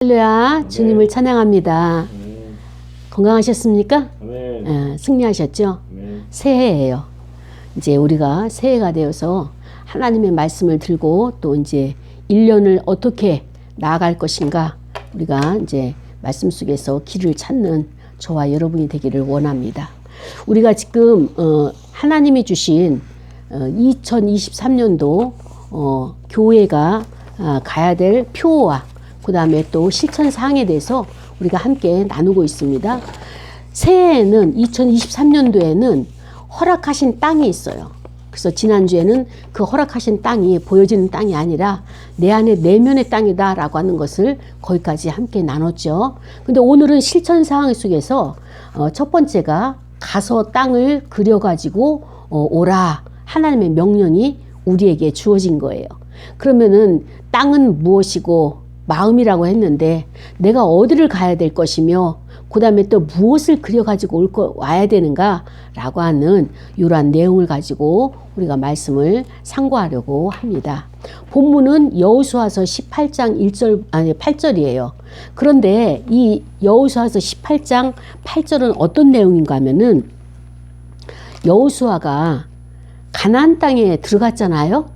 할렐루야, 주님을 찬양합니다. 건강하셨습니까? 승리하셨죠? 새해예요. 이제 우리가 새해가 되어서 하나님의 말씀을 들고 또 이제 1년을 어떻게 나아갈 것인가 우리가 이제 말씀 속에서 길을 찾는 저와 여러분이 되기를 원합니다. 우리가 지금 하나님이 주신 2023년도 교회가 가야 될 표와 그 다음에 또 실천 사항에 대해서 우리가 함께 나누고 있습니다. 새해에는 2023년도에는 허락하신 땅이 있어요. 그래서 지난주에는 그 허락하신 땅이 보여지는 땅이 아니라 내 안에 내면의 땅이다 라고 하는 것을 거기까지 함께 나눴죠. 근데 오늘은 실천 사항 속에서 첫 번째가 가서 땅을 그려가지고 오라 하나님의 명령이 우리에게 주어진 거예요. 그러면은 땅은 무엇이고 마음이라고 했는데 내가 어디를 가야 될 것이며 그 다음에 또 무엇을 그려가지고 와야 되는가 라고 하는 이러한 내용을 가지고 우리가 말씀을 상고하려고 합니다. 본문은 여호수아서 18장 8절이에요. 그런데 이 여호수아서 18장 8절은 어떤 내용인가 하면은 여호수아가 가나안 땅에 들어갔잖아요.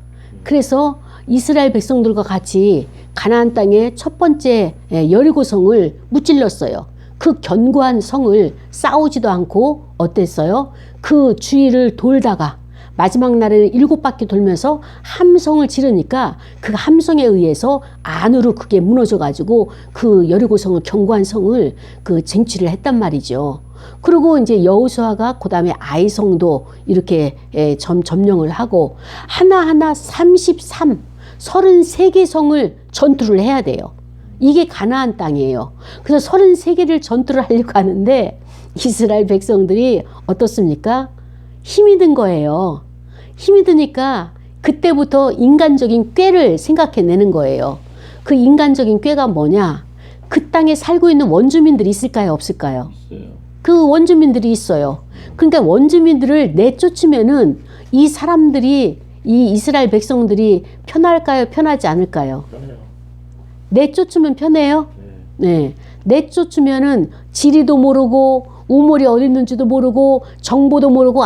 그래서 이스라엘 백성들과 같이 가나안 땅의 첫 번째 여리고성을 무찔렀어요. 그 견고한 성을 싸우지도 않고 어땠어요? 그 주위를 돌다가 마지막 날에는 7바퀴 돌면서 함성을 지르니까 그 함성에 의해서 안으로 그게 무너져 가지고 그 여리고성을 견고한 성을 그 쟁취를 했단 말이죠. 그리고 이제 여호수아가 그 다음에 아이성도 이렇게 점령을 하고 하나하나 33개 성을 전투를 해야 돼요. 이게 가나안 땅이에요. 그래서 33개를 전투를 하려고 하는데 이스라엘 백성들이 어떻습니까? 힘이 든 거예요. 힘이 드니까 그때부터 인간적인 꾀를 생각해내는 거예요. 그 인간적인 꾀가 뭐냐? 그 땅에 살고 있는 원주민들이 있을까요? 없을까요? 있어요. 그 원주민들이 있어요. 그러니까 원주민들을 내쫓으면은 이 사람들이 이 이스라엘 백성들이 편할까요? 편하지 않을까요? 편해요. 내쫓으면 편해요? 네. 내쫓으면은 지리도 모르고 우물이 어디 있는지도 모르고 정보도 모르고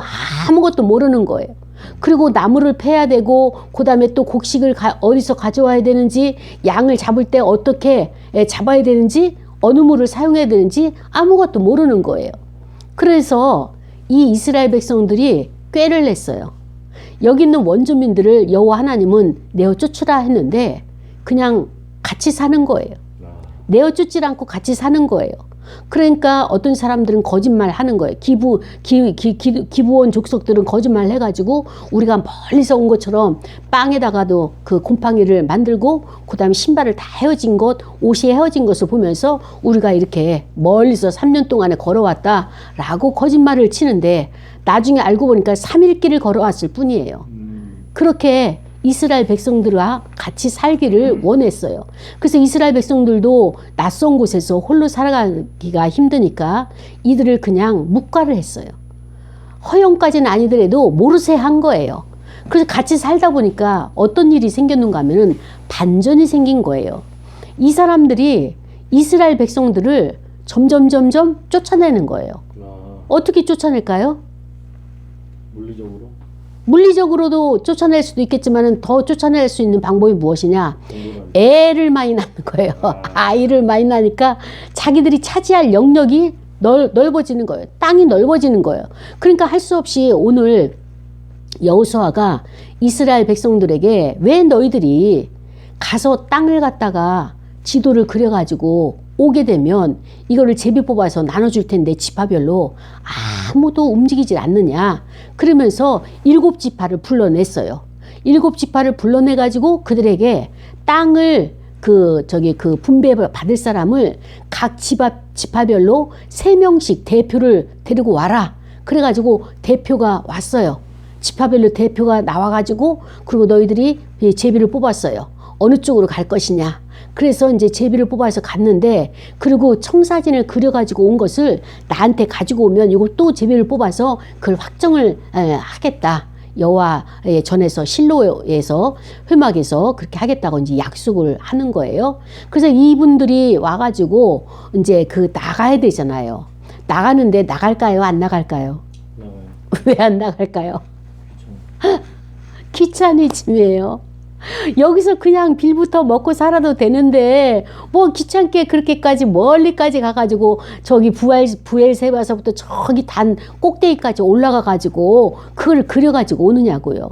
아무것도 모르는 거예요. 그리고 나무를 패야 되고 그 다음에 또 곡식을 어디서 가져와야 되는지 양을 잡을 때 어떻게 잡아야 되는지 어느 물을 사용해야 되는지 아무것도 모르는 거예요. 그래서 이 이스라엘 백성들이 꾀를 냈어요. 여기 있는 원주민들을 여호와 하나님은 내어 쫓으라 했는데 그냥 같이 사는 거예요. 내어 쫓지 않고 같이 사는 거예요. 그러니까 어떤 사람들은 거짓말 하는 거예요. 기브온 족속들은 거짓말 해가지고 우리가 멀리서 온 것처럼 빵에다가도 그 곰팡이를 만들고 그 다음에 신발을 다 헤어진 것, 옷이 헤어진 것을 보면서 우리가 이렇게 멀리서 3년 동안에 걸어왔다라고 거짓말을 치는데 나중에 알고 보니까 3일 길을 걸어왔을 뿐이에요. 그렇게 이스라엘 백성들과 같이 살기를 원했어요. 그래서 이스라엘 백성들도 낯선 곳에서 홀로 살아가기가 힘드니까 이들을 그냥 묵과를 했어요. 허용까지는 아니더라도 모르쇠 한 거예요. 그래서 같이 살다 보니까 어떤 일이 생겼는가 하면은 반전이 생긴 거예요. 이 사람들이 이스라엘 백성들을 점점 쫓아내는 거예요. 어떻게 쫓아낼까요? 물리적으로도 쫓아낼 수도 있겠지만 더 쫓아낼 수 있는 방법이 무엇이냐? 애를 많이 낳는 거예요. 아이를 많이 낳으니까 자기들이 차지할 영역이 넓어지는 거예요. 땅이 넓어지는 거예요. 그러니까 할 수 없이 오늘 여호수아가 이스라엘 백성들에게 왜 너희들이 가서 땅을 갖다가 지도를 그려가지고 오게 되면 이거를 제비 뽑아서 나눠줄 텐데 지파별로 아무도 움직이질 않느냐. 그러면서 7지파를 불러냈어요. 7지파를 불러내가지고 그들에게 땅을 그 분배 받을 사람을 각 지파별로 3명씩 대표를 데리고 와라. 그래가지고 대표가 왔어요. 지파별로 대표가 나와가지고 그리고 너희들이 제비를 뽑았어요. 어느 쪽으로 갈 것이냐. 그래서 이제 제비를 뽑아서 갔는데 그리고 청사진을 그려가지고 온 것을 나한테 가지고 오면 이걸 또 제비를 뽑아서 그걸 확정을 하겠다. 여호와의 전에서 실로에서 회막에서 그렇게 하겠다고 이제 약속을 하는 거예요. 그래서 이분들이 와가지고 이제 그 나가야 되잖아요. 나가는데 나갈까요? 안 나갈까요? 왜 안 나갈까요? 귀차니즘이에요. 여기서 그냥 빌부터 먹고 살아도 되는데 뭐 귀찮게 그렇게까지 멀리까지 가가지고 저기 부엘세바서부터 저기 단 꼭대기까지 올라가가지고 그걸 그려가지고 오느냐고요.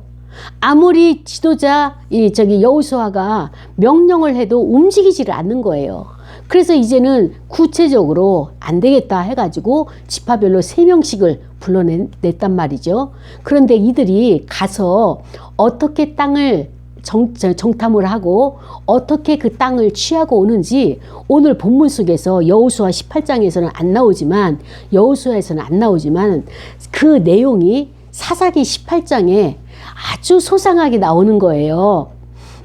아무리 지도자 저기 여호수아가 명령을 해도 움직이지를 않는 거예요. 그래서 이제는 구체적으로 안 되겠다 해가지고 지파별로 3명씩을 불러냈단 말이죠. 그런데 이들이 가서 어떻게 땅을 정탐을 하고 어떻게 그 땅을 취하고 오는지 오늘 본문 속에서 여호수아 18장에서는 안 나오지만 여호수아에서는 안 나오지만 그 내용이 사사기 18장에 아주 소상하게 나오는 거예요.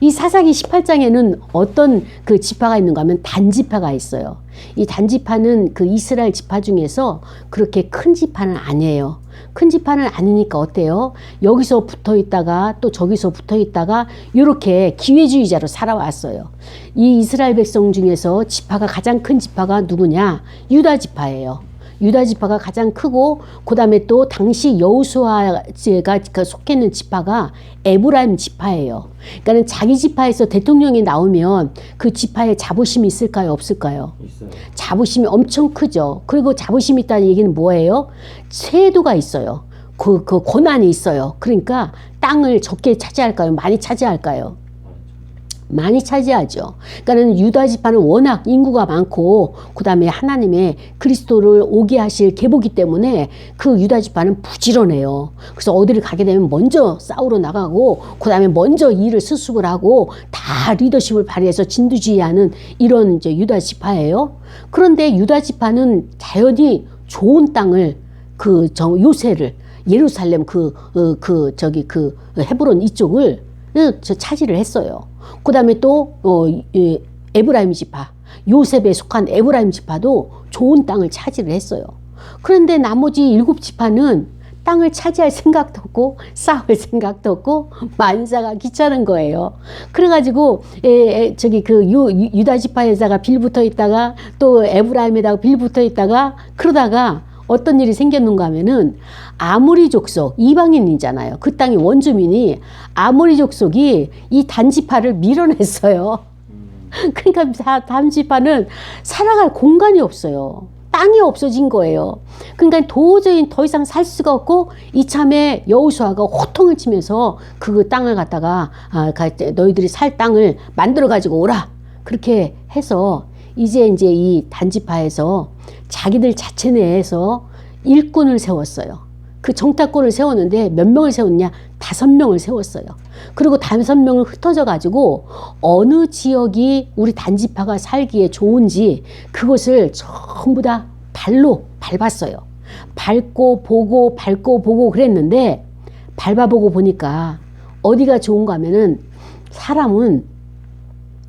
이 사사기 18장에는 어떤 그 지파가 있는가 하면 단지파가 있어요. 이 단지파는 그 이스라엘 지파 중에서 그렇게 큰 지파는 아니에요. 큰 지파는 아니니까 어때요? 여기서 붙어 있다가 또 저기서 붙어 있다가 이렇게 기회주의자로 살아왔어요. 이 이스라엘 백성 중에서 지파가 가장 큰 지파가 누구냐? 유다 지파예요. 유다 지파가 가장 크고 그 다음에 또 당시 여호수아가 속해 있는 지파가 에브라임 지파예요. 그러니까 자기 지파에서 대통령이 나오면 그 지파에 자부심이 있을까요? 없을까요? 있어요. 자부심이 엄청 크죠. 그리고 자부심이 있다는 얘기는 뭐예요? 세도가 있어요. 그 권한이 있어요. 그러니까 땅을 적게 차지할까요? 많이 차지할까요? 많이 차지하죠. 그러니까는 유다 지파는 워낙 인구가 많고 그 다음에 하나님의 그리스도를 오게 하실 계보기 때문에 그 유다 지파는 부지런해요. 그래서 어디를 가게 되면 먼저 싸우러 나가고 그 다음에 먼저 일을 수습을 하고 다 리더십을 발휘해서 진두지휘하는 이런 이제 유다 지파예요. 그런데 유다 지파는 자연히 좋은 땅을 요새를 예루살렘 헤브론 이쪽을 차지를 했어요. 그 다음에 또 에브라임 지파, 요셉에 속한 에브라임 지파도 좋은 땅을 차지를 했어요. 그런데 나머지 7지파는 땅을 차지할 생각도 없고 싸울 생각도 없고 만사가 귀찮은 거예요. 그래가지고 유다 지파에다가 빌붙어 있다가 또 에브라임에다가 빌붙어 있다가 그러다가 어떤 일이 생겼는가 하면은 아모리 족속, 이방인이잖아요. 그 땅의 원주민이 아모리 족속이 이 단지파를 밀어냈어요. 그러니까 단지파는 살아갈 공간이 없어요. 땅이 없어진 거예요. 그러니까 도저히 더 이상 살 수가 없고 이참에 여호수아가 호통을 치면서 그 땅을 갖다가 너희들이 살 땅을 만들어 가지고 오라. 그렇게 해서 이제 이 단지파에서 자기들 자체 내에서 일꾼을 세웠어요. 그 정탐꾼을 세웠는데 몇 명을 세웠냐? 5명을 세웠어요. 그리고 5명을 흩어져 가지고 어느 지역이 우리 단지파가 살기에 좋은지 그것을 전부 다 발로 밟았어요. 밟고 보고 그랬는데 밟아보고 보니까 어디가 좋은가 하면은 사람은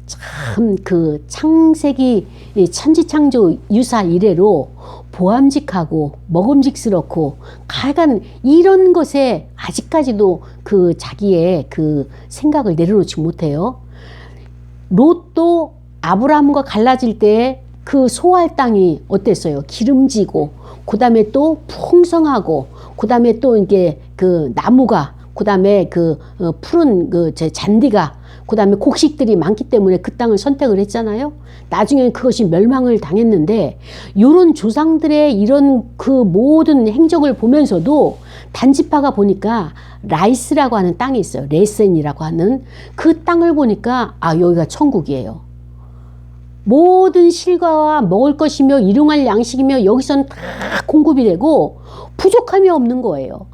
참 그 창세기 천지창조 유사 이래로 보암직하고 먹음직스럽고 하여간 이런 것에 아직까지도 그 자기의 그 생각을 내려놓지 못해요. 롯도 아브라함과 갈라질 때 그 소할 땅이 어땠어요? 기름지고 그 다음에 또 풍성하고 그 다음에 또 이게 그 나무가 그 다음에 푸른 잔디가 그 다음에 곡식들이 많기 때문에 그 땅을 선택을 했잖아요. 나중에 그것이 멸망을 당했는데 이런 조상들의 이런 그 모든 행적을 보면서도 단지파가 보니까 라이스라고 하는 땅이 있어요. 레센이라고 하는 그 땅을 보니까 여기가 천국이에요. 모든 실과와 먹을 것이며 일용할 양식이며 여기서는 다 공급이 되고 부족함이 없는 거예요.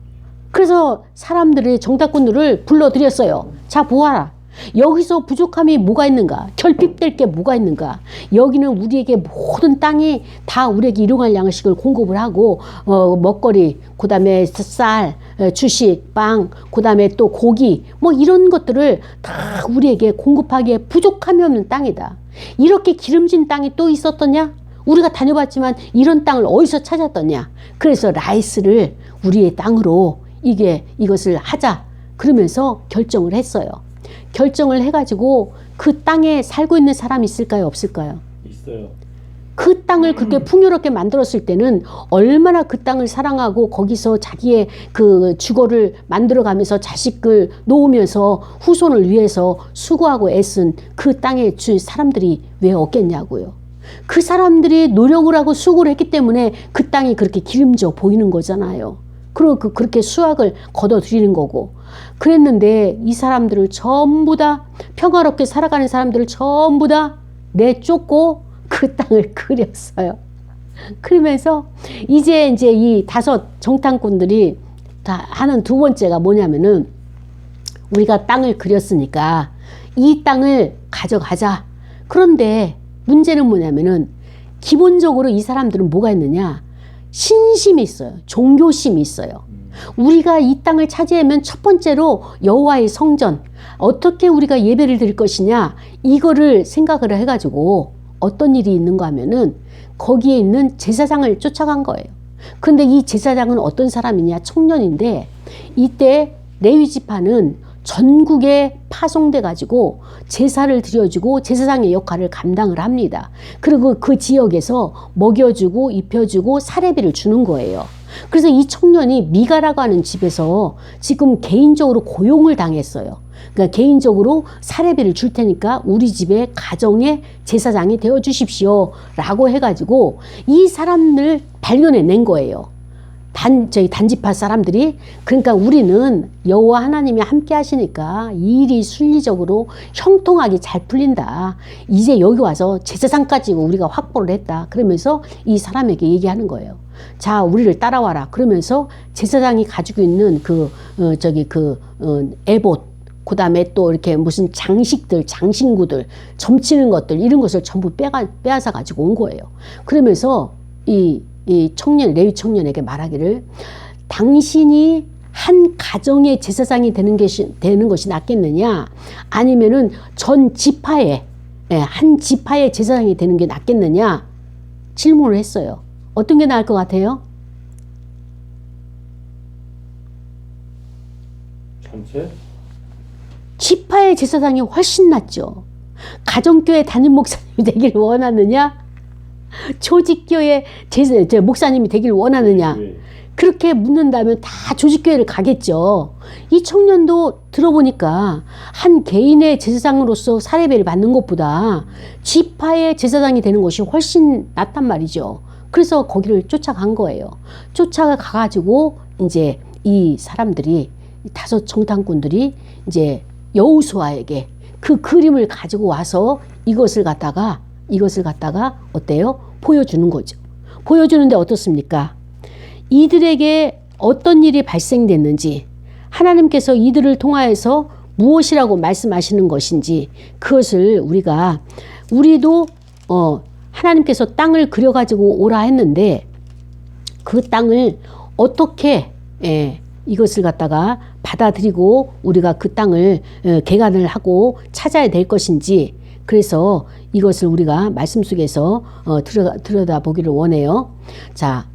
그래서 사람들의 정탐꾼들을 불러들였어요. 자, 보아라. 여기서 부족함이 뭐가 있는가? 결핍될 게 뭐가 있는가? 여기는 우리에게 모든 땅이 다 우리에게 일용할 양식을 공급을 하고 먹거리, 그 다음에 쌀, 주식, 빵, 그 다음에 또 고기 뭐 이런 것들을 다 우리에게 공급하기에 부족함이 없는 땅이다. 이렇게 기름진 땅이 또 있었더냐? 우리가 다녀봤지만 이런 땅을 어디서 찾았더냐? 그래서 라이스를 우리의 땅으로 이것을 하자. 그러면서 결정을 했어요. 결정을 해가지고 그 땅에 살고 있는 사람이 있을까요? 없을까요? 있어요. 그 땅을 그렇게 풍요롭게 만들었을 때는 얼마나 그 땅을 사랑하고 거기서 자기의 그 주거를 만들어가면서 자식을 놓으면서 후손을 위해서 수고하고 애쓴 그 땅의 사람들이 왜 없겠냐고요. 그 사람들이 노력을 하고 수고를 했기 때문에 그 땅이 그렇게 기름져 보이는 거잖아요. 그리고 그렇게 수확을 거둬들이는 거고. 그랬는데 이 사람들을 전부 다 평화롭게 살아가는 사람들을 전부 다 내쫓고 그 땅을 그렸어요. 그러면서 이제 이 5 정탐꾼들이 다 하는 두 번째가 뭐냐면은 우리가 땅을 그렸으니까 이 땅을 가져가자. 그런데 문제는 뭐냐면은 기본적으로 이 사람들은 뭐가 있느냐? 신심이 있어요. 종교심이 있어요. 우리가 이 땅을 차지하면 첫 번째로 여호와의 성전, 어떻게 우리가 예배를 드릴 것이냐, 이거를 생각을 해가지고 어떤 일이 있는가 하면은 거기에 있는 제사장을 쫓아간 거예요. 근데 이 제사장은 어떤 사람이냐? 청년인데 이때 레위 지파는 전국에 파송돼 가지고 제사를 드려주고 제사장의 역할을 감당을 합니다. 그리고 그 지역에서 먹여주고 입혀주고 사례비를 주는 거예요. 그래서 이 청년이 미가라고 하는 집에서 지금 개인적으로 고용을 당했어요. 그러니까 개인적으로 사례비를 줄 테니까 우리 집에 가정의 제사장이 되어 주십시오 라고 해가지고 이 사람을 발견해낸 거예요. 저희 단지파 사람들이. 그러니까 우리는 여호와 하나님이 함께 하시니까 일이 순리적으로 형통하게 잘 풀린다. 이제 여기 와서 제사장까지 우리가 확보를 했다. 그러면서 이 사람에게 얘기하는 거예요. 자, 우리를 따라와라. 그러면서 제사장이 가지고 있는 에봇, 그 다음에 또 이렇게 무슨 장식들, 장신구들, 점치는 것들, 이런 것을 전부 빼앗아 가지고 온 거예요. 그러면서 이 청년, 레위 청년에게 말하기를, 당신이 한 가정의 제사장이 되는 것이 낫겠느냐, 아니면은 전 지파의, 한 지파의 제사장이 되는 게 낫겠느냐 질문을 했어요. 어떤 게 나을 것 같아요? 전체? 지파의 제사장이 훨씬 낫죠. 가정교회 담임 목사님이 되기를 원하느냐, 조직교회 목사님이 되기를 원하느냐. 네. 그렇게 묻는다면 다 조직교회를 가겠죠. 이 청년도 들어보니까 한 개인의 제사장으로서 사례비를 받는 것보다 지파의 제사장이 되는 것이 훨씬 낫단 말이죠. 그래서 거기를 쫓아간 거예요. 쫓아가가지고 이제 이 사람들이, 5 정탐꾼들이 이제 여호수아에게 그 그림을 가지고 와서 이것을 갖다가 어때요? 보여주는 거죠. 보여주는데 어떻습니까? 이들에게 어떤 일이 발생됐는지, 하나님께서 이들을 통하여서 무엇이라고 말씀하시는 것인지, 그것을 우리도 하나님께서 땅을 그려가지고 오라 했는데 그 땅을 어떻게 이것을 갖다가 받아들이고 우리가 그 땅을 개간을 하고 찾아야 될 것인지, 그래서 이것을 우리가 말씀 속에서 들여다보기를 원해요. 자,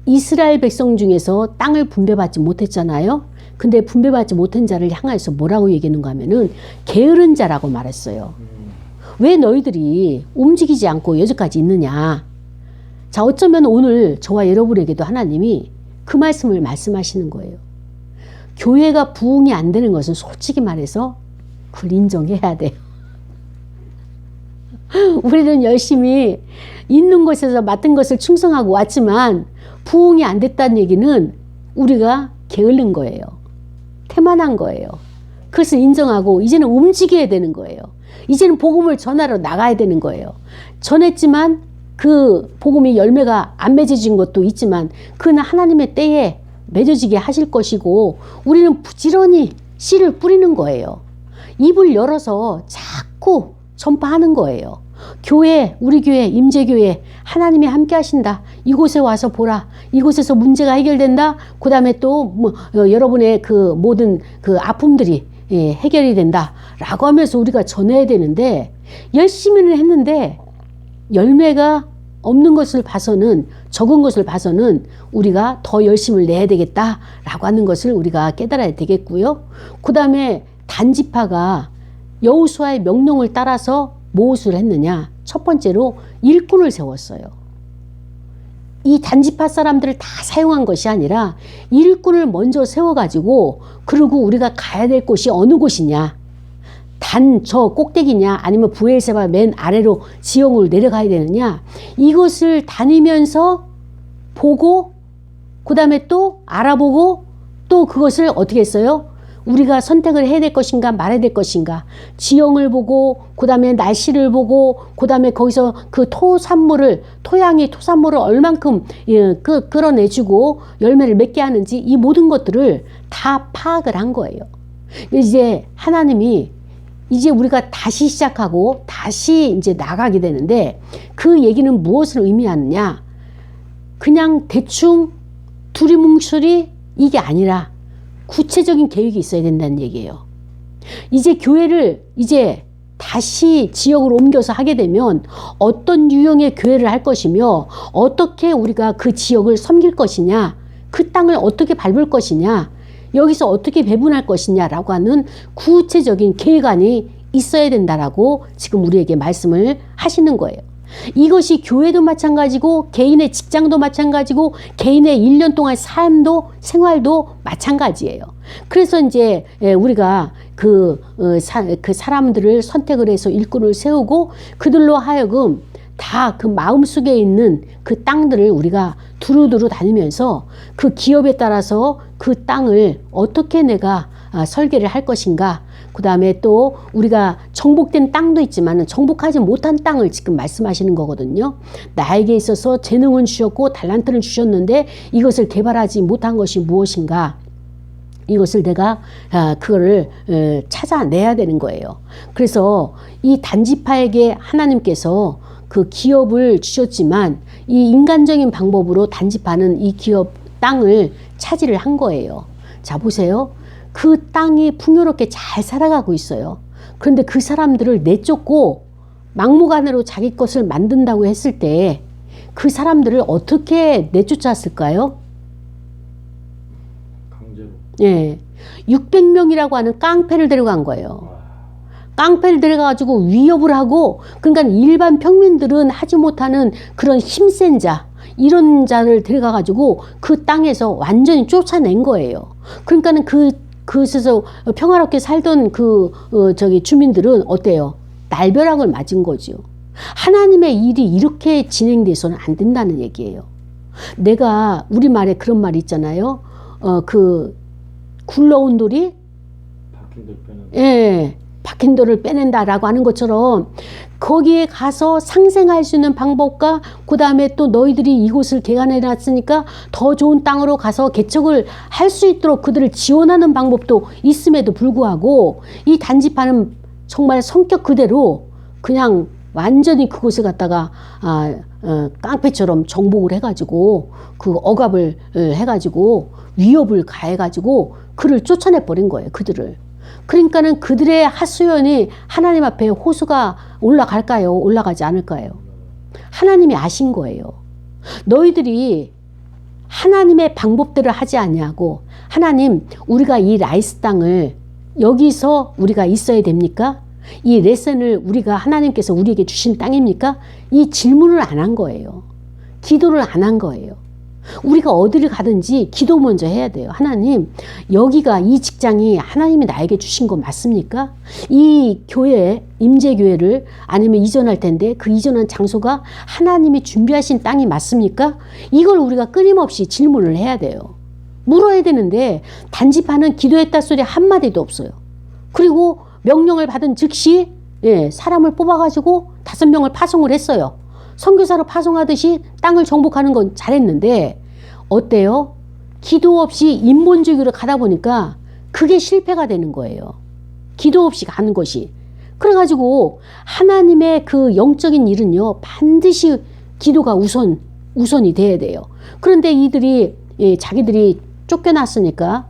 이스라엘 백성 중에서 땅을 분배받지 못했잖아요. 근데 분배받지 못한 자를 향해서 뭐라고 얘기했는가 하면은 게으른 자라고 말했어요. 왜 너희들이 움직이지 않고 여기까지 있느냐. 자, 어쩌면 오늘 저와 여러분에게도 하나님이 그 말씀을 말씀하시는 거예요. 교회가 부흥이 안 되는 것은 솔직히 말해서 그걸 인정해야 돼요. 우리는 열심히 있는 곳에서 맡은 것을 충성하고 왔지만 부흥이 안 됐다는 얘기는 우리가 게을른 거예요. 태만한 거예요. 그것을 인정하고 이제는 움직여야 되는 거예요. 이제는 복음을 전하러 나가야 되는 거예요. 전했지만 그 복음이 열매가 안 맺어진 것도 있지만 그는 하나님의 때에 맺어지게 하실 것이고, 우리는 부지런히 씨를 뿌리는 거예요. 입을 열어서 자꾸 전파하는 거예요. 교회, 우리 교회, 임재교회, 하나님이 함께 하신다. 이곳에 와서 보라. 이곳에서 문제가 해결된다. 그 다음에 또 여러분의 그 모든 그 아픔들이 해결이 된다 라고 하면서 우리가 전해야 되는데, 열심히는 했는데 열매가 없는 것을 봐서는, 적은 것을 봐서는 우리가 더 열심을 내야 되겠다라고 하는 것을 우리가 깨달아야 되겠고요. 그 다음에 단지파가 여호수아의 명령을 따라서 무엇을 했느냐? 첫 번째로 일꾼을 세웠어요. 이 단지파 사람들을 다 사용한 것이 아니라 일꾼을 먼저 세워가지고, 그리고 우리가 가야 될 곳이 어느 곳이냐? 단 저 꼭대기냐? 아니면 브엘세바 맨 아래로 지형으로 내려가야 되느냐? 이것을 다니면서 보고, 그 다음에 또 알아보고, 또 그것을 어떻게 했어요? 우리가 선택을 해야 될 것인가 말아야 될 것인가, 지형을 보고, 그 다음에 날씨를 보고, 그 다음에 거기서 그 토산물을, 토양이 토산물을 얼만큼 끌어내주고 열매를 맺게 하는지, 이 모든 것들을 다 파악을 한 거예요. 이제 하나님이 이제 우리가 다시 시작하고 다시 이제 나가게 되는데, 그 얘기는 무엇을 의미하느냐? 그냥 대충 두리뭉술이 이게 아니라 구체적인 계획이 있어야 된다는 얘기예요. 이제 교회를 이제 다시 지역으로 옮겨서 하게 되면 어떤 유형의 교회를 할 것이며, 어떻게 우리가 그 지역을 섬길 것이냐, 그 땅을 어떻게 밟을 것이냐, 여기서 어떻게 배분할 것이냐라고 하는 구체적인 계획안이 있어야 된다라고 지금 우리에게 말씀을 하시는 거예요. 이것이 교회도 마찬가지고, 개인의 직장도 마찬가지고, 개인의 1년 동안 삶도, 생활도 마찬가지예요. 그래서 이제 우리가 그 사람들을 선택을 해서 일꾼을 세우고, 그들로 하여금 다 그 마음속에 있는 그 땅들을 우리가 두루두루 다니면서 그 기업에 따라서 그 땅을 어떻게 내가 설계를 할 것인가, 그 다음에 또 우리가 정복된 땅도 있지만 정복하지 못한 땅을 지금 말씀하시는 거거든요. 나에게 있어서 재능은 주셨고 달란트는 주셨는데 이것을 개발하지 못한 것이 무엇인가, 이것을 내가 그거를 찾아내야 되는 거예요. 그래서 이 단지파에게 하나님께서 그 기업을 주셨지만, 이 인간적인 방법으로 단지파는 이 기업 땅을 차지를 한 거예요. 자, 보세요. 그 땅이 풍요롭게 잘 살아가고 있어요. 그런데 그 사람들을 내쫓고 막무가내로 자기 것을 만든다고 했을 때 그 사람들을 어떻게 내쫓았을까요? 강제로. 예. 600명이라고 하는 깡패를 데려간 거예요. 깡패를 데려가지고 위협을 하고, 그러니까 일반 평민들은 하지 못하는 그런 힘센 자, 이런 자를 데려가가지고 그 땅에서 완전히 쫓아낸 거예요. 그러니까는 그곳에서 평화롭게 살던 주민들은 어때요? 날벼락을 맞은 거죠. 하나님의 일이 이렇게 진행돼서는 안 된다는 얘기예요. 내가 우리말에 그런 말이 있잖아요. 굴러온 돌이 박힌 돌 빼는. 예. 박힌 돌을 빼낸다라고 하는 것처럼, 거기에 가서 상생할 수 있는 방법과, 그 다음에 또 너희들이 이곳을 개간해 놨으니까 더 좋은 땅으로 가서 개척을 할 수 있도록 그들을 지원하는 방법도 있음에도 불구하고, 이 단지파는 정말 성격 그대로 그냥 완전히 그곳을 갖다가 깡패처럼 정복을 해가지고 그 억압을 해가지고 위협을 가해가지고 그를 쫓아내 버린 거예요. 그들을. 그러니까는 그들의 하소연이 하나님 앞에 호소가 올라갈까요? 올라가지 않을까요? 하나님이 아신 거예요. 너희들이 하나님의 방법대로 하지 아니하고, 하나님, 우리가 이 라이스 땅을 여기서 우리가 있어야 됩니까? 이 레슨을 우리가 하나님께서 우리에게 주신 땅입니까? 이 질문을 안 한 거예요. 기도를 안 한 거예요. 우리가 어디를 가든지 기도 먼저 해야 돼요. 하나님, 여기가, 이 직장이 하나님이 나에게 주신 거 맞습니까? 이 교회, 임재교회를 아니면 이전할 텐데 그 이전한 장소가 하나님이 준비하신 땅이 맞습니까? 이걸 우리가 끊임없이 질문을 해야 돼요. 물어야 되는데, 단지파는 기도했다 소리 한마디도 없어요. 그리고 명령을 받은 즉시 사람을 뽑아가지고 5명을 파송을 했어요. 선교사로 파송하듯이 땅을 정복하는 건 잘했는데, 어때요? 기도 없이 인본주의로 가다 보니까 그게 실패가 되는 거예요. 기도 없이 가는 것이. 그래가지고 하나님의 그 영적인 일은요, 반드시 기도가 우선이 돼야 돼요. 그런데 이들이 자기들이 쫓겨났으니까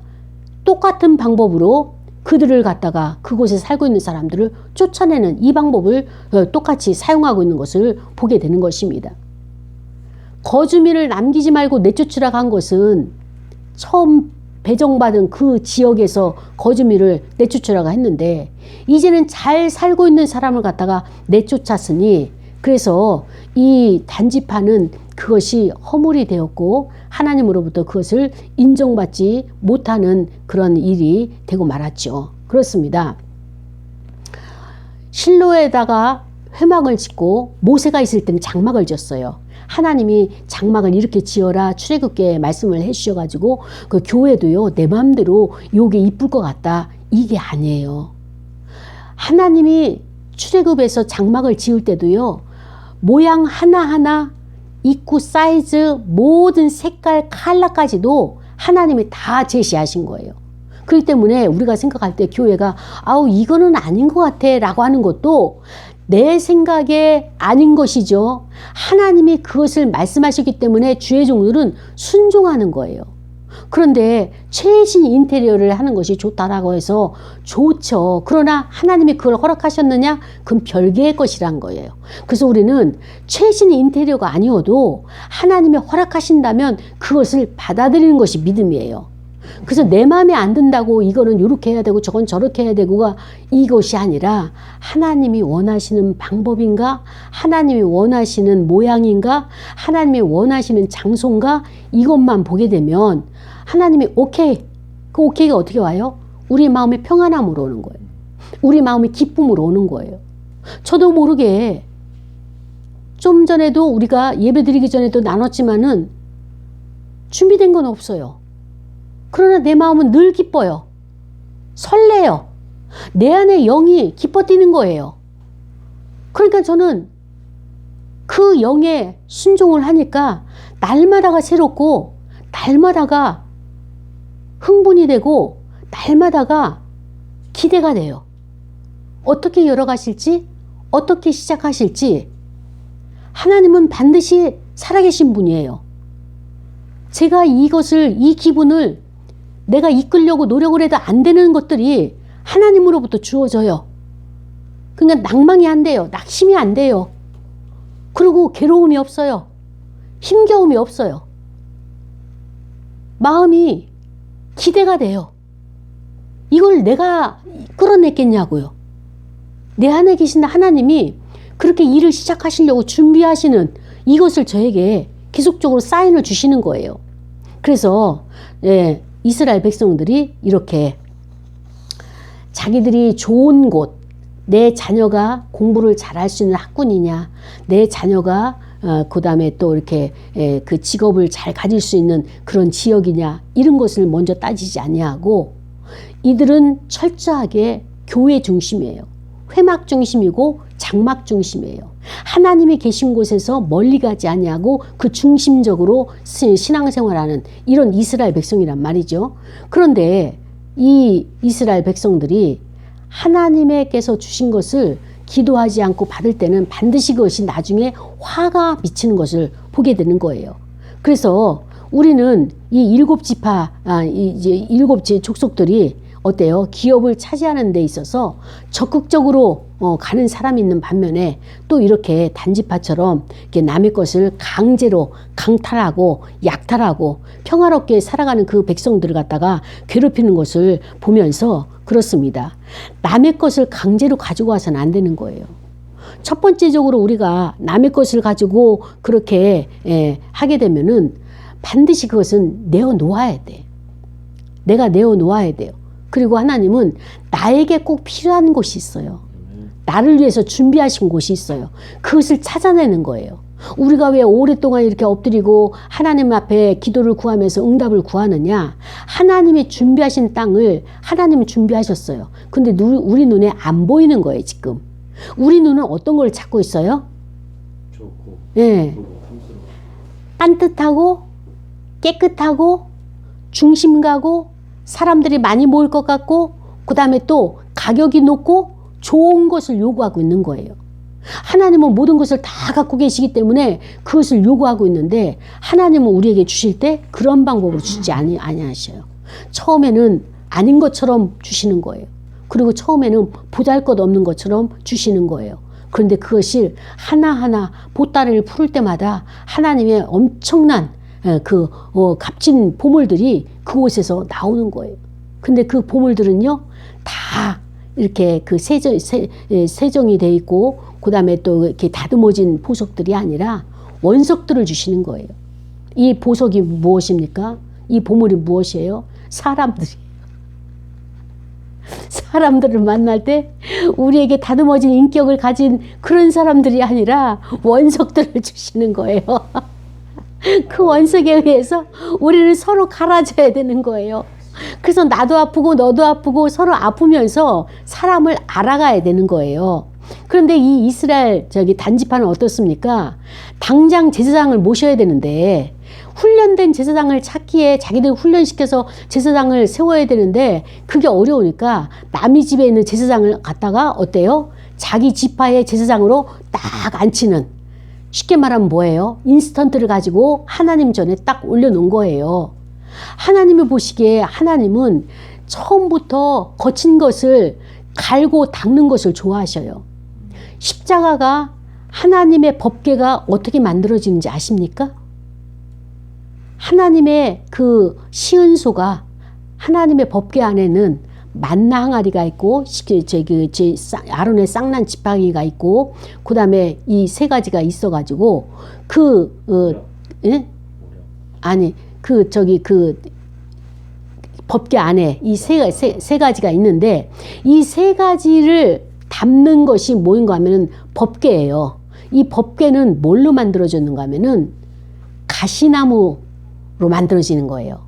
똑같은 방법으로 그들을 갖다가 그곳에 살고 있는 사람들을 쫓아내는 이 방법을 똑같이 사용하고 있는 것을 보게 되는 것입니다. 거주민을 남기지 말고 내쫓으라 간 것은 처음 배정받은 그 지역에서 거주민을 내쫓으라고 했는데 이제는 잘 살고 있는 사람을 갖다가 내쫓았으니 그래서 이 단지파는 그것이 허물이 되었고 하나님으로부터 그것을 인정받지 못하는 그런 일이 되고 말았죠. 그렇습니다. 실로에다가 회막을 짓고 모세가 있을 때는 장막을 지었어요. 하나님이 장막을 이렇게 지어라 출애굽기에 말씀을 해주셔가지고 그 교회도요 내 마음대로 요게 이쁠 것 같다 이게 아니에요. 하나님이 출애굽에서 장막을 지을 때도요 모양 하나하나 입구 사이즈 모든 색깔 컬러까지도 하나님이 다 제시하신 거예요. 그렇기 때문에 우리가 생각할 때 교회가 아우 이거는 아닌 것 같아 라고 하는 것도 내 생각에 아닌 것이죠. 하나님이 그것을 말씀하셨기 때문에 주의 종들은 순종하는 거예요. 그런데 최신 인테리어를 하는 것이 좋다라고 해서 좋죠. 그러나 하나님이 그걸 허락하셨느냐? 그건 별개의 것이란 거예요. 그래서 우리는 최신 인테리어가 아니어도 하나님이 허락하신다면 그것을 받아들이는 것이 믿음이에요. 그래서 내 마음에 안 든다고 이거는 이렇게 해야 되고 저건 저렇게 해야 되고가 이것이 아니라 하나님이 원하시는 방법인가? 하나님이 원하시는 모양인가? 하나님이 원하시는 장소인가? 이것만 보게 되면 하나님이 오케이. 그 오케이가 어떻게 와요? 우리 마음의 평안함으로 오는 거예요. 우리 마음의 기쁨으로 오는 거예요. 저도 모르게 좀 전에도 우리가 예배 드리기 전에도 나눴지만은 준비된 건 없어요. 그러나 내 마음은 늘 기뻐요. 설레요. 내 안에 영이 기뻐 뛰는 거예요. 그러니까 저는 그 영에 순종을 하니까 날마다가 새롭고 날마다가 흥분이 되고 날마다가 기대가 돼요. 어떻게 열어가실지 어떻게 시작하실지 하나님은 반드시 살아계신 분이에요. 제가 이것을 이 기분을 내가 이끌려고 노력을 해도 안 되는 것들이 하나님으로부터 주어져요. 그러니까 낭망이 안 돼요. 낙심이 안 돼요. 그리고 괴로움이 없어요. 힘겨움이 없어요. 마음이 기대가 돼요. 이걸 내가 끌어냈겠냐고요. 내 안에 계신 하나님이 그렇게 일을 시작하시려고 준비하시는 이것을 저에게 계속적으로 사인을 주시는 거예요. 그래서 이스라엘 백성들이 이렇게 자기들이 좋은 곳, 내 자녀가 공부를 잘할 수 있는 학군이냐, 내 자녀가 그 다음에 또 이렇게 그 직업을 잘 가질 수 있는 그런 지역이냐 이런 것을 먼저 따지지 아니하고 이들은 철저하게 교회 중심이에요. 회막 중심이고 장막 중심이에요. 하나님이 계신 곳에서 멀리 가지 아니하고 그 중심적으로 신앙생활하는 이런 이스라엘 백성이란 말이죠. 그런데 이 이스라엘 백성들이 하나님께서 주신 것을 기도하지 않고 받을 때는 반드시 그것이 나중에 화가 미치는 것을 보게 되는 거예요. 그래서 우리는 이 일곱 지파, 이제 일곱 족속들이 어때요? 기업을 차지하는 데 있어서 적극적으로 가는 사람이 있는 반면에 또 이렇게 단지파처럼 이렇게 남의 것을 강제로 강탈하고 약탈하고 평화롭게 살아가는 그 백성들을 갖다가 괴롭히는 것을 보면서 그렇습니다. 남의 것을 강제로 가지고 와서는 안 되는 거예요. 첫 번째적으로 우리가 남의 것을 가지고 그렇게 하게 되면은 반드시 그것은 내어놓아야 돼. 내가 내어놓아야 돼요. 그리고 하나님은 나에게 꼭 필요한 곳이 있어요. 나를 위해서 준비하신 곳이 있어요. 그것을 찾아내는 거예요. 우리가 왜 오랫동안 이렇게 엎드리고 하나님 앞에 기도를 구하면서 응답을 구하느냐? 하나님이 준비하신 땅을 하나님이 준비하셨어요. 근데 우리 눈에 안 보이는 거예요, 지금. 우리 눈은 어떤 걸 찾고 있어요? 좋고, 예. 딴뜻하고 깨끗하고 중심 가고 사람들이 많이 모일 것 같고 그 다음에 또 가격이 높고 좋은 것을 요구하고 있는 거예요. 하나님은 모든 것을 다 갖고 계시기 때문에 그것을 요구하고 있는데 하나님은 우리에게 주실 때 그런 방법으로 주지 아니하셔요. 처음에는 아닌 것처럼 주시는 거예요. 그리고 처음에는 보잘것없는 것처럼 주시는 거예요. 그런데 그것을 하나하나 보따리를 풀을 때마다 하나님의 엄청난 값진 보물들이 그곳에서 나오는 거예요. 근데 그 보물들은요, 다 이렇게 그 세정이 돼 있고, 그 다음에 또 이렇게 다듬어진 보석들이 아니라 원석들을 주시는 거예요. 이 보석이 무엇입니까? 이 보물이 무엇이에요? 사람들을 만날 때 우리에게 다듬어진 인격을 가진 그런 사람들이 아니라 원석들을 주시는 거예요. 그 원석에 의해서 우리는 서로 갈아줘야 되는 거예요. 그래서 나도 아프고 너도 아프고 서로 아프면서 사람을 알아가야 되는 거예요. 그런데 이 이스라엘 단지파는 어떻습니까? 당장 제사장을 모셔야 되는데, 훈련된 제사장을 찾기에 자기들 훈련시켜서 제사장을 세워야 되는데 그게 어려우니까 남의 집에 있는 제사장을 갖다가 어때요? 자기 지파의 제사장으로 딱 앉히는, 쉽게 말하면 뭐예요? 인스턴트를 가지고 하나님 전에 딱 올려놓은 거예요. 하나님이 보시기에 하나님은 처음부터 거친 것을 갈고 닦는 것을 좋아하셔요. 십자가가 하나님의 법궤가 어떻게 만들어지는지 아십니까? 하나님의 그 시은소가, 하나님의 법궤 안에는 만나 항아리가 있고, 아론의 쌍난 지팡이가 있고, 그 다음에 이 세 가지가 있어가지고, 법궤 안에 이 세 가지가 있는데, 이 세 가지를 담는 것이 뭐인가 하면은 법궤예요. 이 법궤는 뭘로 만들어졌는가 하면은 가시나무로 만들어지는 거예요.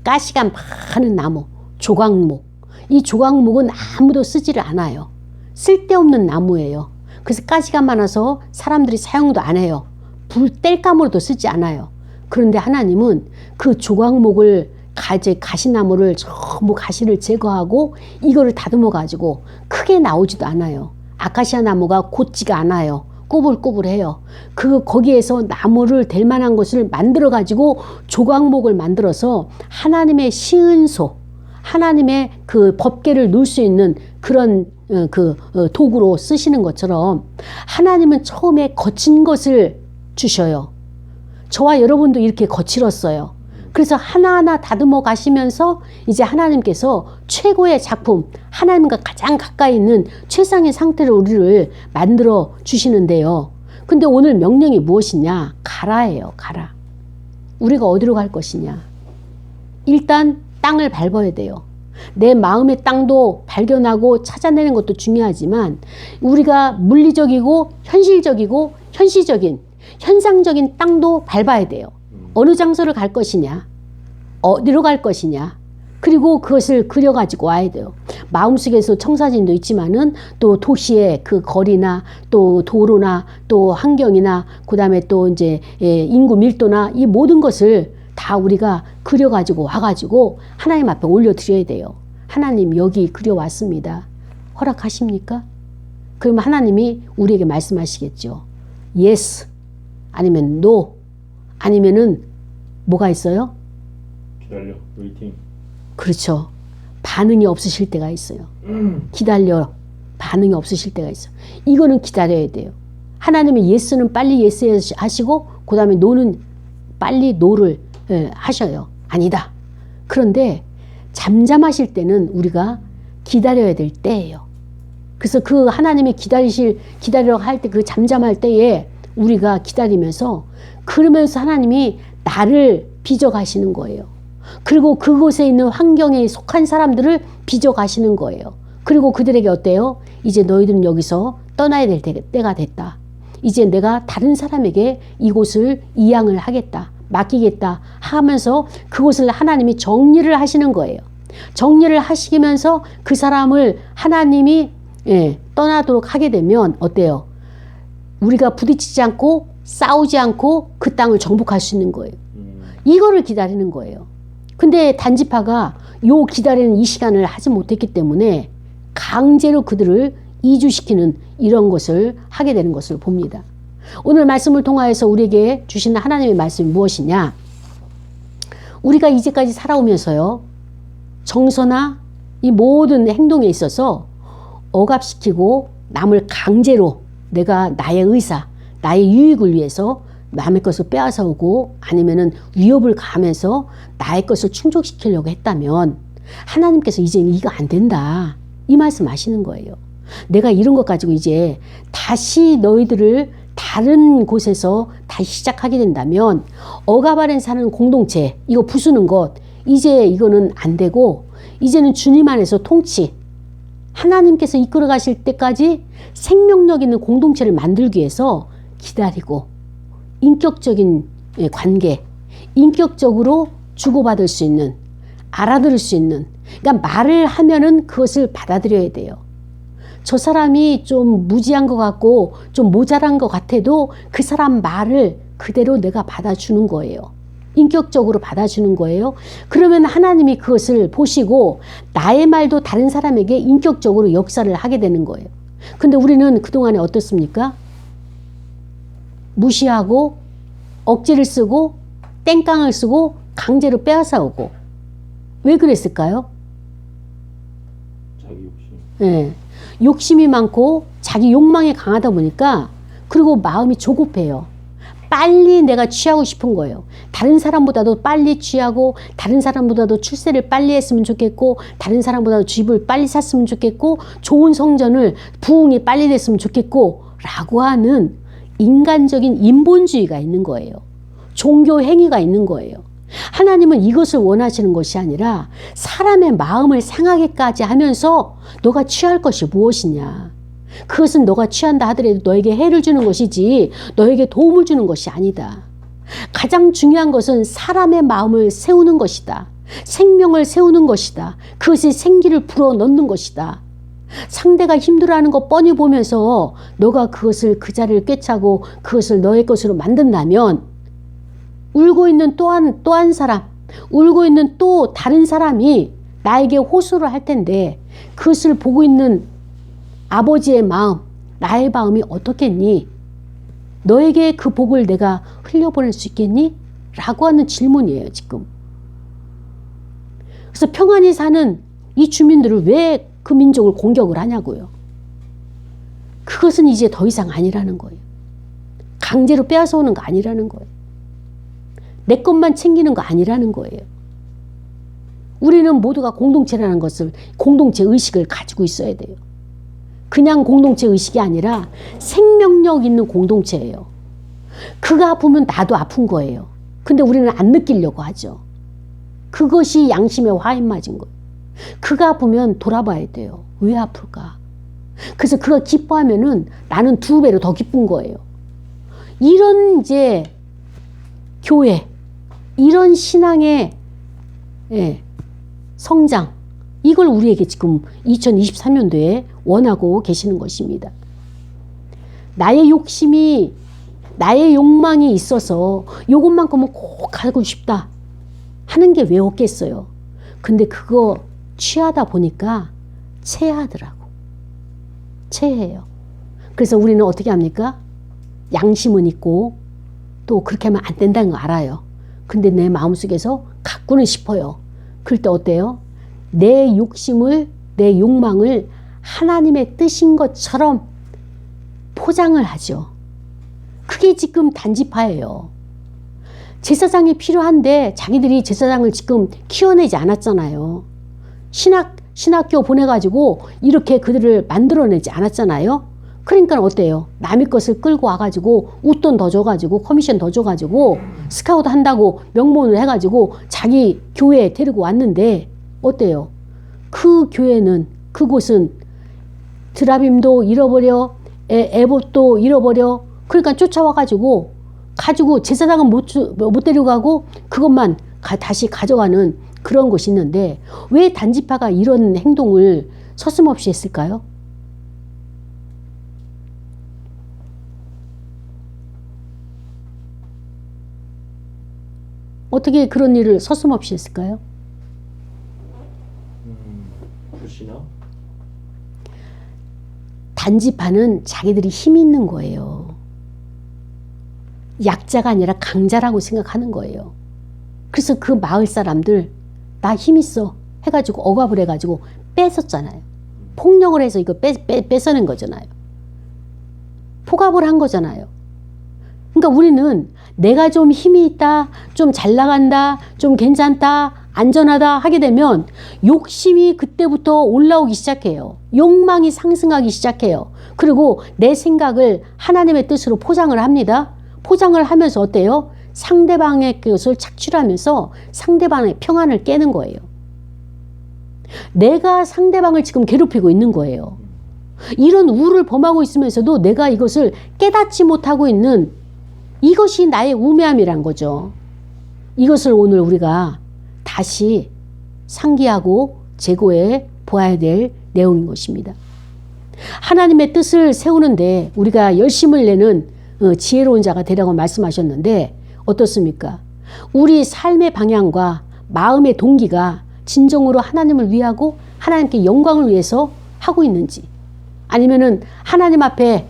가시가 많은 나무, 조각목. 이 조각목은 아무도 쓰지를 않아요. 쓸데없는 나무예요. 그래서 가시가 많아서 사람들이 사용도 안 해요. 뗄감으로도 쓰지 않아요. 그런데 하나님은 그 조각목을 가시나무를 전부 가시를 제거하고 이거를 다듬어 가지고 크게 나오지도 않아요. 아카시아 나무가 곧지가 않아요. 꼬불꼬불해요. 거기에서 나무를 될 만한 것을 만들어 가지고 조각목을 만들어서 하나님의 시은소, 하나님의 그 법궤를 놓을 수 있는 그런 도구로 쓰시는 것처럼 하나님은 처음에 거친 것을 주셔요. 저와 여러분도 이렇게 거칠었어요. 그래서 하나하나 다듬어 가시면서 이제 하나님께서 최고의 작품, 하나님과 가장 가까이 있는 최상의 상태로 우리를 만들어 주시는데요. 근데 오늘 명령이 무엇이냐? 가라예요. 가라. 우리가 어디로 갈 것이냐? 일단 땅을 밟아야 돼요. 내 마음의 땅도 발견하고 찾아내는 것도 중요하지만 우리가 물리적이고 현실적이고 현시적인, 현상적인 땅도 밟아야 돼요. 어느 장소를 갈 것이냐, 어디로 갈 것이냐, 그리고 그것을 그려가지고 와야 돼요. 마음속에서 청사진도 있지만은 또 도시의 그 거리나 또 도로나 또 환경이나 그 다음에 또 이제 인구 밀도나 이 모든 것을 다 우리가 그려가지고 와가지고 하나님 앞에 올려드려야 돼요. 하나님 여기 그려왔습니다. 허락하십니까? 그러면 하나님이 우리에게 말씀하시겠죠. Yes 아니면 No 아니면은 뭐가 있어요? 기다려. 웨이팅. 그렇죠. 반응이 없으실 때가 있어요. 기다려. 반응이 없으실 때가 있어요. 이거는 기다려야 돼요. 하나님의 예스는 빨리 예스 하시고 그 다음에 노는 빨리 노를 하셔요. 아니다. 그런데 잠잠하실 때는 우리가 기다려야 될 때예요. 그래서 그 하나님이 기다리라고 할 때 그 잠잠할 때에 우리가 기다리면서 그러면서 하나님이 나를 빚어가시는 거예요. 그리고 그곳에 있는 환경에 속한 사람들을 빚어가시는 거예요. 그리고 그들에게 어때요? 이제 너희들은 여기서 떠나야 될 때가 됐다. 이제 내가 다른 사람에게 이곳을 이양을 하겠다. 맡기겠다 하면서 그곳을 하나님이 정리를 하시는 거예요. 정리를 하시면서 그 사람을 하나님이 떠나도록 하게 되면 어때요? 우리가 부딪히지 않고 싸우지 않고 그 땅을 정복할 수 있는 거예요. 이거를 기다리는 거예요. 근데 단지파가 요 기다리는 이 시간을 하지 못했기 때문에 강제로 그들을 이주시키는 이런 것을 하게 되는 것을 봅니다. 오늘 말씀을 통하여서 우리에게 주신 하나님의 말씀이 무엇이냐? 우리가 이제까지 살아오면서요, 정서나 이 모든 행동에 있어서 억압시키고 남을 강제로 내가 나의 의사, 나의 유익을 위해서 남의 것을 빼앗아 오고 아니면은 위협을 가하면서 나의 것을 충족시키려고 했다면 하나님께서 이제 이거 안 된다. 이 말씀 하시는 거예요. 내가 이런 것 가지고 이제 다시 너희들을 다른 곳에서 다시 시작하게 된다면 억압 아래 사는 공동체, 이거 부수는 것, 이제 이거는 안 되고 이제는 주님 안에서 통치, 하나님께서 이끌어 가실 때까지 생명력 있는 공동체를 만들기 위해서 기다리고 인격적인 관계, 인격적으로 주고받을 수 있는, 알아들을 수 있는, 그러니까 말을 하면은 그것을 받아들여야 돼요. 저 사람이 좀 무지한 것 같고 좀 모자란 것 같아도 그 사람 말을 그대로 내가 받아주는 거예요. 인격적으로 받아주는 거예요. 그러면 하나님이 그것을 보시고 나의 말도 다른 사람에게 인격적으로 역사를 하게 되는 거예요. 근데 우리는 그동안에 어떻습니까? 무시하고 억지를 쓰고 땡깡을 쓰고 강제로 빼앗아 오고. 왜 그랬을까요? 자기 욕심. 네. 욕심이 많고 자기 욕망이 강하다 보니까 그리고 마음이 조급해요. 빨리 내가 취하고 싶은 거예요. 다른 사람보다도 빨리 취하고 다른 사람보다도 출세를 빨리 했으면 좋겠고 다른 사람보다도 집을 빨리 샀으면 좋겠고 좋은 성전을 부흥이 빨리 됐으면 좋겠고 라고 하는 인간적인 인본주의가 있는 거예요. 종교 행위가 있는 거예요. 하나님은 이것을 원하시는 것이 아니라 사람의 마음을 상하게까지 하면서 너가 취할 것이 무엇이냐. 그것은 너가 취한다 하더라도 너에게 해를 주는 것이지 너에게 도움을 주는 것이 아니다. 가장 중요한 것은 사람의 마음을 세우는 것이다. 생명을 세우는 것이다. 그것이 생기를 불어넣는 것이다. 상대가 힘들어하는 거 뻔히 보면서 너가 그것을 그 자리를 꿰차고 그것을 너의 것으로 만든다면 울고 있는 또 한 사람, 울고 있는 또 다른 사람이 나에게 호소를 할 텐데 그것을 보고 있는 아버지의 마음, 나의 마음이 어떻겠니? 너에게 그 복을 내가 흘려보낼 수 있겠니? 라고 하는 질문이에요, 지금. 그래서 평안히 사는 이 주민들을 왜 그 민족을 공격을 하냐고요. 그것은 이제 더 이상 아니라는 거예요. 강제로 빼앗아 오는 거 아니라는 거예요. 내 것만 챙기는 거 아니라는 거예요. 우리는 모두가 공동체라는 것을, 공동체 의식을 가지고 있어야 돼요. 그냥 공동체 의식이 아니라 생명력 있는 공동체예요. 그가 아프면 나도 아픈 거예요. 근데 우리는 안 느끼려고 하죠. 그것이 양심의 화인 맞은 거예요. 그가 아프면 돌아봐야 돼요. 왜 아플까? 그래서 그가 기뻐하면은 나는 2배로 더 기쁜 거예요. 이런 이제 교회, 이런 신앙의 성장, 이걸 우리에게 지금 2023년도에 원하고 계시는 것입니다. 나의 욕심이, 나의 욕망이 있어서 요것만큼은 꼭 하고 싶다 하는 게 왜 없겠어요. 근데 그거 취하다 보니까 체하더라고. 체해요. 그래서 우리는 어떻게 합니까? 양심은 있고 또 그렇게 하면 안 된다는 거 알아요. 근데 내 마음속에서 갖고는 싶어요. 그럴 때 어때요? 내 욕심을, 내 욕망을 하나님의 뜻인 것처럼 포장을 하죠. 그게 지금 단지파예요. 제사장이 필요한데 자기들이 제사장을 지금 키워내지 않았잖아요. 신학교 보내가지고 이렇게 그들을 만들어내지 않았잖아요. 그러니까 어때요? 남의 것을 끌고 와가지고 웃돈 더 줘가지고 커미션 더 줘가지고 스카우트 한다고 명문을 해가지고 자기 교회에 데리고 왔는데 어때요? 그 교회는, 그곳은 드라빔도 잃어버려, 에봇도 잃어버려. 그러니까 쫓아와가지고 제사장은 못 데리고 가고 그것만 다시 가져가는 그런 곳이 있는데 왜 단지파가 이런 행동을 서슴없이 했을까요? 어떻게 그런 일을 서슴없이 했을까요? 불신앙? 단지파는 자기들이 힘이 있는 거예요. 약자가 아니라 강자라고 생각하는 거예요. 그래서 그 마을 사람들 나 힘 있어 해가지고 억압을 해가지고 뺏었잖아요. 폭력을 해서 이거 뺏어낸 거잖아요. 포갑을 한 거잖아요. 그러니까 우리는 내가 좀 힘이 있다, 좀 잘 나간다, 좀 괜찮다, 안전하다 하게 되면 욕심이 그때부터 올라오기 시작해요. 욕망이 상승하기 시작해요. 그리고 내 생각을 하나님의 뜻으로 포장을 합니다. 포장을 하면서 어때요? 상대방의 것을 착취하면서 상대방의 평안을 깨는 거예요. 내가 상대방을 지금 괴롭히고 있는 거예요. 이런 우를 범하고 있으면서도 내가 이것을 깨닫지 못하고 있는 이것이 나의 우매함이란 거죠. 이것을 오늘 우리가 다시 상기하고 재고해 보아야 될 내용인 것입니다. 하나님의 뜻을 세우는데 우리가 열심을 내는 지혜로운 자가 되라고 말씀하셨는데 어떻습니까? 우리 삶의 방향과 마음의 동기가 진정으로 하나님을 위하고 하나님께 영광을 위해서 하고 있는지, 아니면은 하나님 앞에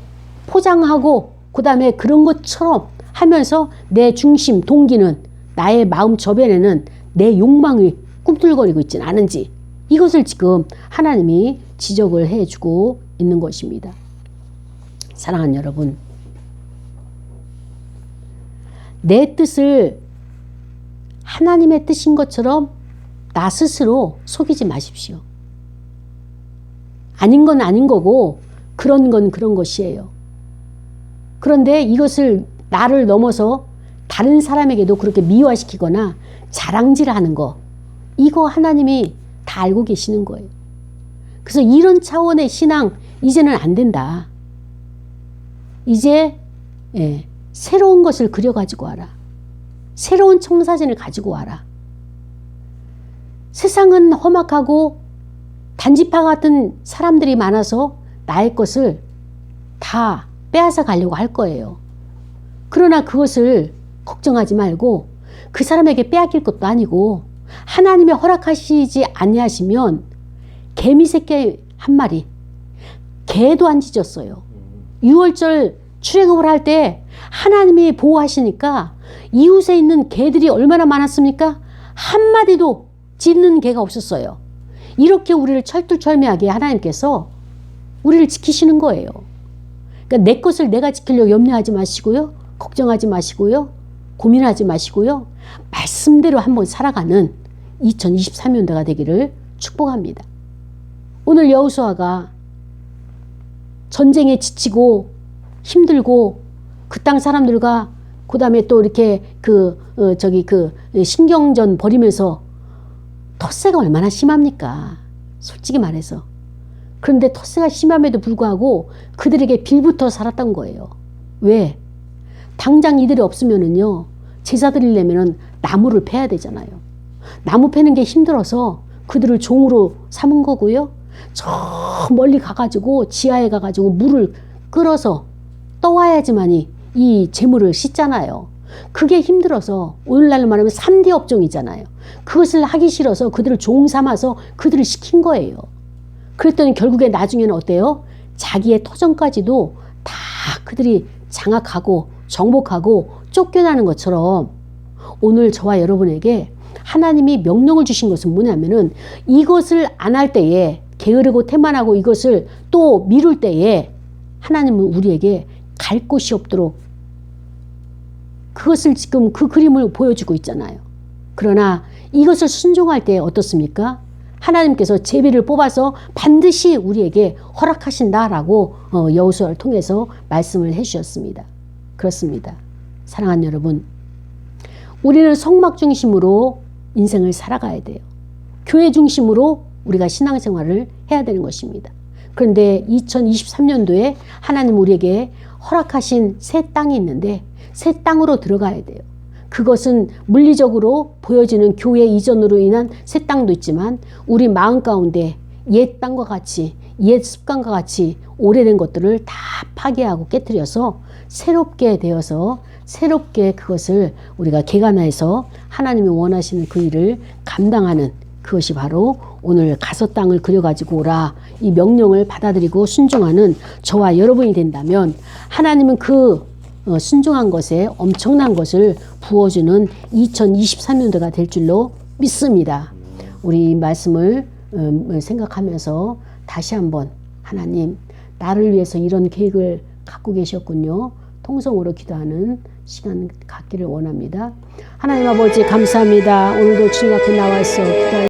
포장하고 그 다음에 그런 것처럼 하면서 내 중심 동기는 나의 마음 저변에는 내 욕망이 꿈틀거리고 있지는 않은지, 이것을 지금 하나님이 지적을 해주고 있는 것입니다. 사랑하는 여러분, 내 뜻을 하나님의 뜻인 것처럼 나 스스로 속이지 마십시오. 아닌 건 아닌 거고 그런 건 그런 것이에요. 그런데 이것을 나를 넘어서 다른 사람에게도 그렇게 미화시키거나 자랑질하는 거, 이거 하나님이 다 알고 계시는 거예요. 그래서 이런 차원의 신앙 이제는 안 된다. 이제 새로운 것을 그려가지고 와라. 새로운 청사진을 가지고 와라. 세상은 험악하고 단지파 같은 사람들이 많아서 나의 것을 다 빼앗아 가려고 할 거예요. 그러나 그것을 걱정하지 말고 그 사람에게 빼앗길 것도 아니고 하나님이 허락하시지 아니하시면 개미 새끼 한 마리, 개도 안 짖었어요. 6월절 출애굽을 할 때 하나님이 보호하시니까 이웃에 있는 개들이 얼마나 많았습니까? 한 마디도 짖는 개가 없었어요. 이렇게 우리를 철두철미하게 하나님께서 우리를 지키시는 거예요. 그러니까 내 것을 내가 지키려고 염려하지 마시고요. 걱정하지 마시고요. 고민하지 마시고요. 말씀대로 한번 살아가는 2023년도가 되기를 축복합니다. 오늘 여호수아가 전쟁에 지치고 힘들고 그 땅 사람들과 그 다음에 또 이렇게 신경전 벌이면서 텃세가 얼마나 심합니까? 솔직히 말해서. 그런데 텃세가 심함에도 불구하고 그들에게 빌붙어 살았던 거예요. 왜? 당장 이들이 없으면은요, 제사 드리려면은 나무를 패야 되잖아요. 나무 패는 게 힘들어서 그들을 종으로 삼은 거고요. 저 멀리 가가지고 지하에 가가지고 물을 끌어서 떠와야지만이 이 재물을 씻잖아요. 그게 힘들어서 오늘날로 말하면 3D 업종이잖아요. 그것을 하기 싫어서 그들을 종 삼아서 그들을 시킨 거예요. 그랬더니 결국에 나중에는 어때요? 자기의 터전까지도 다 그들이 장악하고 정복하고 쫓겨나는 것처럼 오늘 저와 여러분에게 하나님이 명령을 주신 것은 뭐냐면은 이것을 안 할 때에 게으르고 태만하고 이것을 또 미룰 때에 하나님은 우리에게 갈 곳이 없도록 그것을 지금 그 그림을 보여주고 있잖아요. 그러나 이것을 순종할 때 어떻습니까? 하나님께서 제비를 뽑아서 반드시 우리에게 허락하신다라고 여호수아를 통해서 말씀을 해주셨습니다. 그렇습니다. 사랑하는 여러분, 우리는 성막 중심으로 인생을 살아가야 돼요. 교회 중심으로 우리가 신앙생활을 해야 되는 것입니다. 그런데 2023년도에 하나님 우리에게 허락하신 새 땅이 있는데 새 땅으로 들어가야 돼요. 그것은 물리적으로 보여지는 교회 이전으로 인한 새 땅도 있지만 우리 마음 가운데 옛 땅과 같이 옛 습관과 같이 오래된 것들을 다 파괴하고 깨트려서 새롭게 되어서 새롭게 그것을 우리가 개간해서 하나님이 원하시는 그 일을 감당하는 그것이 바로 오늘 가서 땅을 그려가지고 오라 이 명령을 받아들이고 순종하는 저와 여러분이 된다면 하나님은 그 순종한 것에 엄청난 것을 부어주는 2023년도가 될 줄로 믿습니다. 우리 말씀을 생각하면서 다시 한번 하나님 나를 위해서 이런 계획을 갖고 계셨군요. 통성으로 기도하는 시간 갖기를 원합니다. 하나님 아버지 감사합니다. 오늘도 주님 앞에 나와서 기도할